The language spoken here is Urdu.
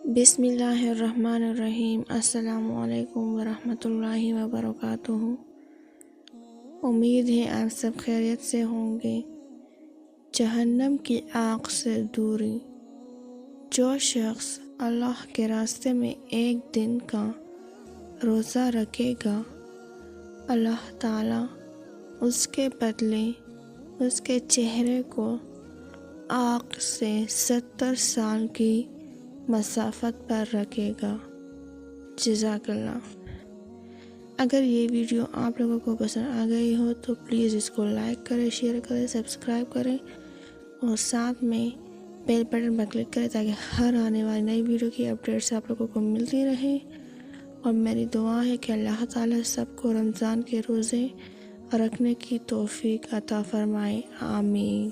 بسم اللہ الرحمن الرحیم۔ السلام علیکم ورحمۃ اللہ وبرکاتہ۔ امید ہے آپ سب خیریت سے ہوں گے۔ جہنم کی آگ سے دوری۔ جو شخص اللہ کے راستے میں ایک دن کا روزہ رکھے گا، اللہ تعالیٰ اس کے بدلے اس کے چہرے کو آگ سے 70 سال کی مسافت پر رکھے گا۔ جزاک اللہ۔ اگر یہ ویڈیو آپ لوگوں کو پسند آ گئی ہو تو پلیز اس کو لائک کریں، شیئر کریں، سبسکرائب کریں اور ساتھ میں بیل بٹن پر کلک کریں تاکہ ہر آنے والی نئی ویڈیو کی اپڈیٹس آپ لوگوں کو ملتی رہیں۔ اور میری دعا ہے کہ اللہ تعالیٰ سب کو رمضان کے روزے رکھنے کی توفیق عطا فرمائے۔ آمین۔